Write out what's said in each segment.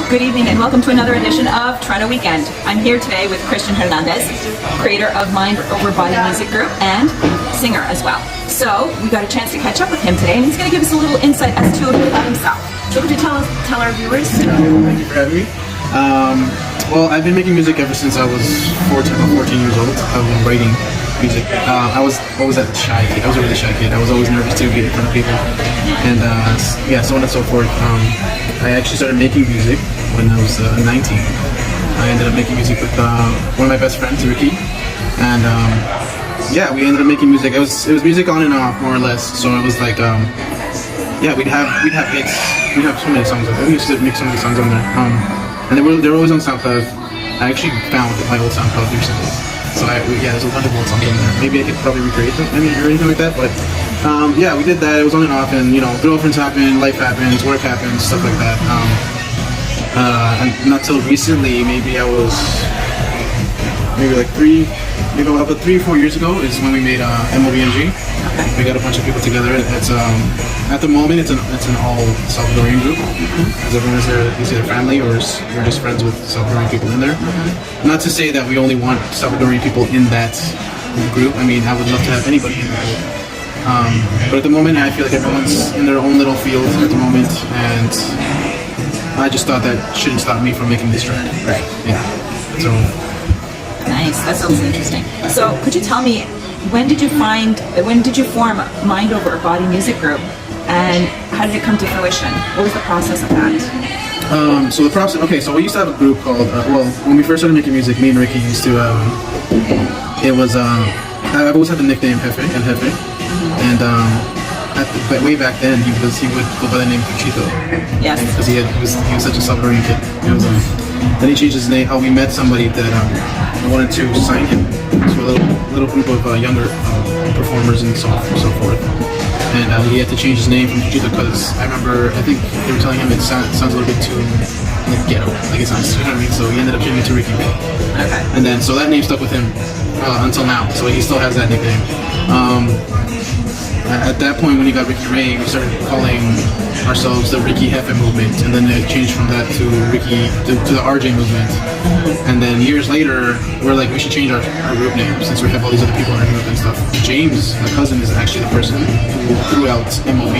Good evening and welcome to another edition of Toronto Weekend. I'm here today with Christian Hernandez, creator of Mind Over Body Music Group and singer as well. So we got a chance to catch up with him today and he's going to give us a little insight as to himself. So could you tell our viewers? Thank you for having me. Well, I've been making music ever since I was 14 years old. I've been writing music. I was always a shy kid. I was a really shy kid. I was always nervous to get in front of people. And yeah, so on and so forth. I actually started making music when I was 19. I ended up making music with one of my best friends, Ricky. And yeah, we ended up making music. It was music on and off, more or less. So it was like, yeah, we'd have hits. We'd have so many songs on there. We used to make so many songs on there. And they were always on SoundCloud. I actually found my old SoundCloud recently. So yeah, there's a bunch of old songs on there. Maybe I could probably recreate them, or anything like that. But yeah, we did that. It was on and off, and you know, girlfriends happen, life happens, work happens, stuff like that. And not till recently, maybe I was about 3 or 4 years ago is when we made MOBMG. We got a bunch of people together. It's at the moment it's an all Salvadorian group. Because everyone is either family or you're just friends with Salvadorian people in there. Not to say that we only want Salvadorian people in that group. I mean, I would love to have anybody in the group. But at the moment, I feel like everyone's in their own little field at the moment, and I just thought that shouldn't stop me from making this track. Right. Yeah. So. Nice. That sounds interesting. So could you tell me, when did you form Mind Over Body Music Group, and how did it come to fruition? What was the process of that? So the process. Okay, so we used to have a group called. Well, when we first started making music, me and Ricky used to. It was. I've always had the nickname Jefe and Jefe, and but way back then he would go by the name Cuchito. Yes. Because he was such a Salvadorian kid. Then he changed his name. We met somebody that wanted to sign him to a little group of younger performers and so forth. And he had to change his name from Cuchito because I think they were telling him it sounds a little bit too like ghetto, like it sounds, you know what I mean? So he ended up changing it to Ricky Ray. Okay. And then so that name stuck with him until now. So he still has that nickname. At that point, when he got Ricky Ray, we started calling ourselves the Ricky Jefe movement, and then it changed from that to the RJ movement. And then years later, we're like, we should change our group name since we have all these other people in our group and stuff. James, my cousin, is actually the person who threw out MOB.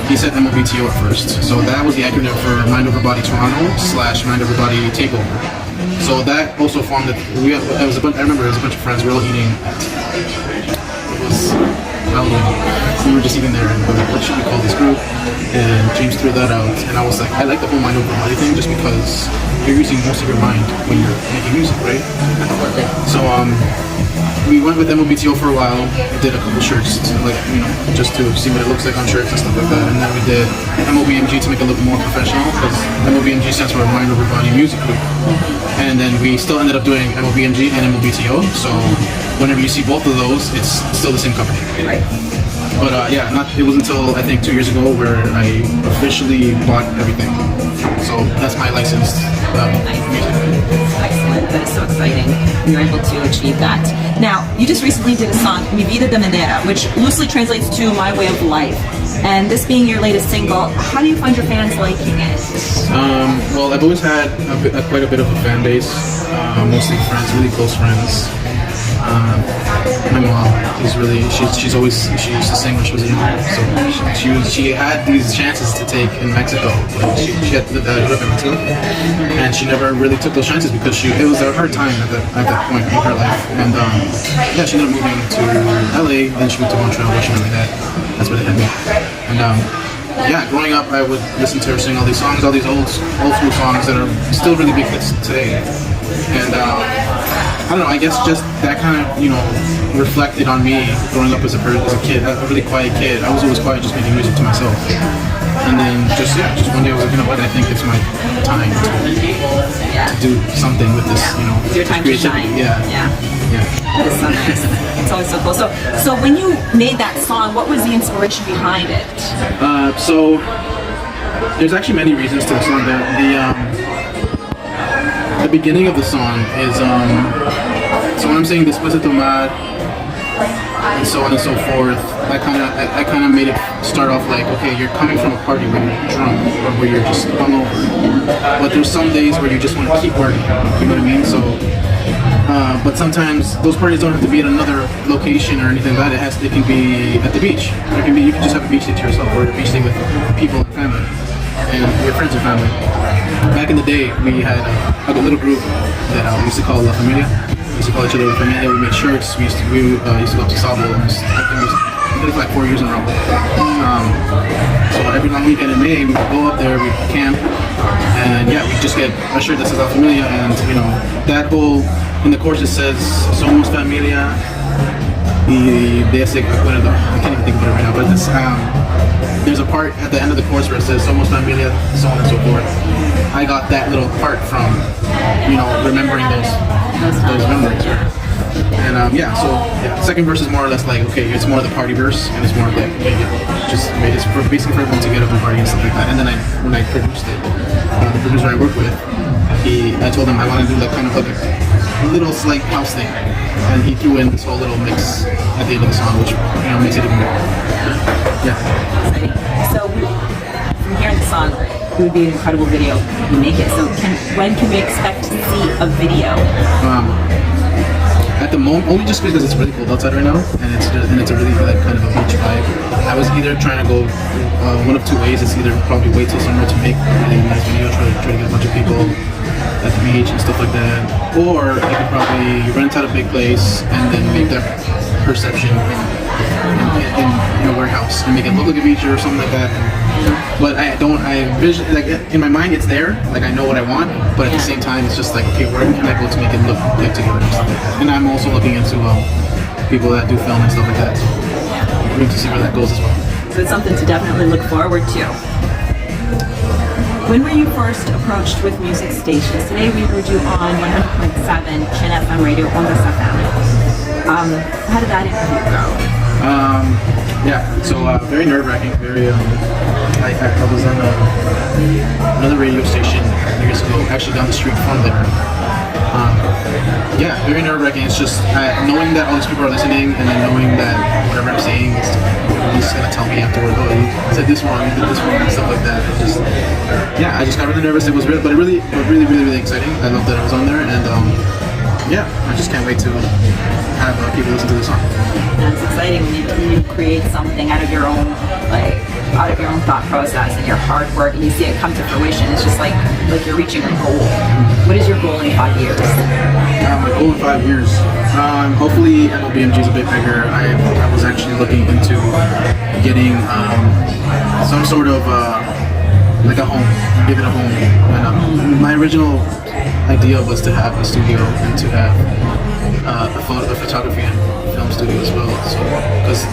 He said MOBTO at first, so that was the acronym for Mind Over Body Toronto / Mind Over Body Takeover. So that also formed I remember it was a bunch of friends. We were all eating. We were just eating there, and we were like, what should we call this group? And James threw that out, and I was like, I like the whole Mind Over Body thing just because you're using most of your mind when you're making music, right? So we went with MOBTO for a while. We did a couple shirts, just to see what it looks like on shirts and stuff like that. And then we did MOBMG to make it look more professional, because MOBMG stands for Mind Over Body Music Group. And then we still ended up doing MOBMG and MOBTO. So whenever you see both of those, it's still the same company. Right. But yeah, it was until I think 2 years ago where I officially bought everything. So that's my licensed music. Excellent. That is so exciting. You're able to achieve that. Now, you just recently did a song, Mi Vida de Manera, which loosely translates to My Way of Life. And this being your latest single, how do you find your fans liking it? Well, I've always had quite a bit of a fan base, mostly friends, really close friends. My mom is really, she used to sing when she was younger, so she had these chances to take in Mexico. Like she had lived out in Mexico, and she never really took those chances because it was a hard time at that point in her life. And yeah, she ended up moving to LA, then she moved to Montreal, Washington, like that. That's where they had me. And yeah, growing up, I would listen to her sing all these songs, all these old school songs that are still really big hits today. And I don't know, I guess just that kind of, reflected on me growing up as a kid, a really quiet kid. I was always quiet, just making music to myself. And then just one day I was like, you know what, I think it's my time to do something with this, It's your time to shine. Yeah. That is so nice. It's always so cool. So when you made that song, what was the inspiration behind it? So there's actually many reasons to the song. The beginning of the song is so when I'm saying después de tomar and so on and so forth. I kind of made it start off like, okay, you're coming from a party where you're drunk or where you're just hungover, but there's some days where you just want to keep working. You know what I mean? So. But sometimes those parties don't have to be at another location or anything like that. It can be at the beach. You can just have a beach day to yourself or a beach day with people and family and your friends and family. Back in the day, we had a little group that we used to call La Familia. We used to call each other La Familia. We made shirts. We used to go up to Sabo. I think we did it for like 4 years in a row. So every long weekend in May, we would go up there, we'd camp, and yeah, we just get a shirt that says La Familia, and you know, that whole, in the chorus it says, Somos Familia, y de ese, I can't even think of it right now, but this, there's a part at the end of the chorus where it says Somos Familia, so on and so forth. I got that little part from, you know, remembering those memories. And second verse is more or less like, okay, it's more the party verse, and it's more like it's basically for everyone to get up and party and stuff like that. And then when I produced it, the producer I work with, I told him I want to do like kind of like a little slight house thing, and he threw in this whole little mix at the end of the song, which makes it even better. Yeah. So from hearing the song, it would be an incredible video if you make it. So when can we expect to see a video? At the moment, only just because it's really cold outside right now, and it's a really like kind of a beach vibe. I was either trying to go one of two ways. It's either probably wait till summer to make a really nice video, try to get a bunch of people at the beach and stuff like that, or I could probably rent out a big place and then make that perception in a warehouse and make it look like a beach or something like that. But like in my mind it's there, like I know what I want, but at the same time it's just like, okay, where can I go to make it look together and stuff like that. And I'm also looking into people that do film and stuff like that, so we're going to see where that goes as well. So it's something to definitely look forward to. When were you first approached with music stations? Today we heard you on 100.7 Chin FM Radio, Ondas FM. How did that interview go? So very nerve-wracking, very, I was on another radio station years ago, actually down the street from there. Very nerve-wracking. It's just knowing that all these people are listening, and then knowing that whatever I'm saying is just gonna tell me afterward, oh, you said this wrong, you did this wrong, and stuff like that. I just got really nervous. It was real, but really exciting. I love that I was on there, and I just can't wait to have people listen to the song. It's exciting when you create something out of your own thought process and your hard work, and you see it come to fruition. It's just like you're reaching a goal. What is your goal in 5 years? My goal in 5 years, hopefully MOBMG is a bit bigger. I was actually looking into getting some sort of like a home, give it a home. And, my original idea was to have a studio and to have a photography and film studio as well. So, because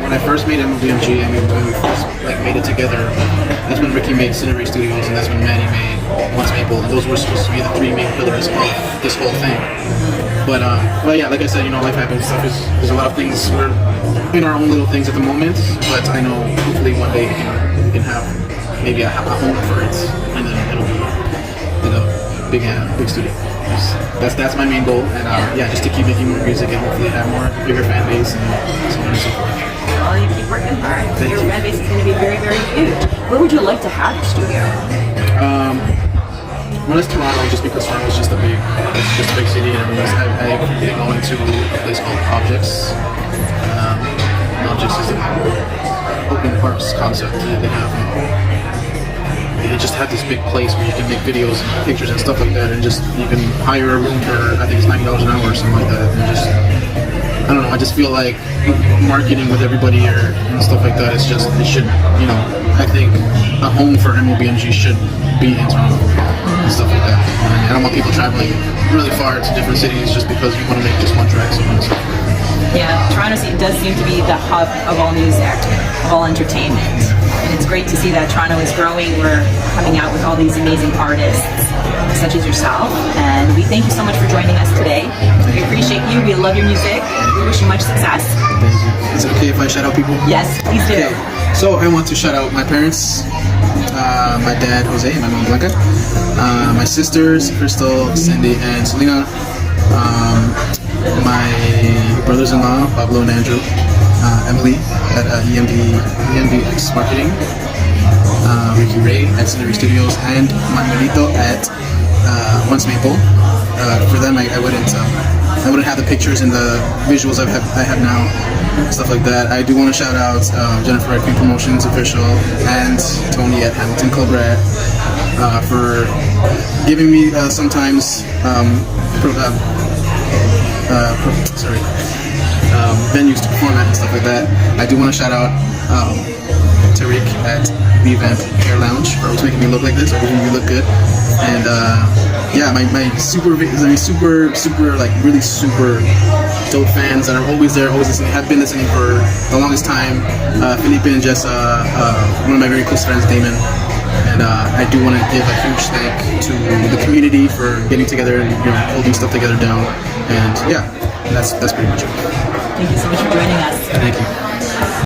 when I first made MOBMG, when we first made it together, that's when Ricky made Scenery Studios, and that's when Manny made Once Maple, and those were supposed to be the three main pillars of this whole thing. But yeah, like I said, life happens. There's a lot of things. We're in our own little things at the moment, but I know hopefully one day we can have maybe a home for it, and then it'll be big studio. That's my main goal, and just to keep making more music and hopefully have more bigger fan base and so on and so forth. Well, you keep working hard. Your fan base is going to be very, very huge. Where would you like to have your studio? One is Toronto, just because Toronto is just a big city, and I've been going to a place called Objects. Objects is an open parks concept that they have. They just have this big place where you can make videos and pictures and stuff like that, and just you can hire a room for, I think it's $90 an hour or something like that. And I don't know, I just feel like marketing with everybody here and stuff like that, it should, I think a home for MOBMG should be in Toronto and stuff like that. And I don't want people traveling really far to different cities just because you want to make just one track. Yeah, Toronto does seem to be the hub of all music, of all entertainment. And it's great to see that Toronto is growing. We're coming out with all these amazing artists, such as yourself. And we thank you so much for joining us today. We appreciate you. We love your music. We wish you much success. Thank you. Is it okay if I shout out people? Yes, please do. Okay. So I want to shout out my parents, my dad, Jose, and my mom, Blanca, my sisters, Crystal, Cindy, and Selena. my brothers-in-law, Pablo and Andrew, Emily at EMBX Marketing, Ricky Ray at Scenery Studios, and Manuelito at Once Maple. For them, I wouldn't have the pictures and the visuals I have now, stuff like that. I do want to shout out Jennifer at Queen Promotions Official and Tony at Hamilton Cobra for giving me sometimes venues to perform at and stuff like that. I do want to shout out Tariq at Revamp Hair Lounge for always making me look like this, always making me look good. And yeah, my super like really super dope fans that are always there, always listening, have been listening for the longest time. Felipe and Jessa, one of my very close friends, Damon. And I do want to give a huge thank to the community for getting together and holding stuff together down. And yeah, that's pretty much it. Thank you so much for joining us. Thank you.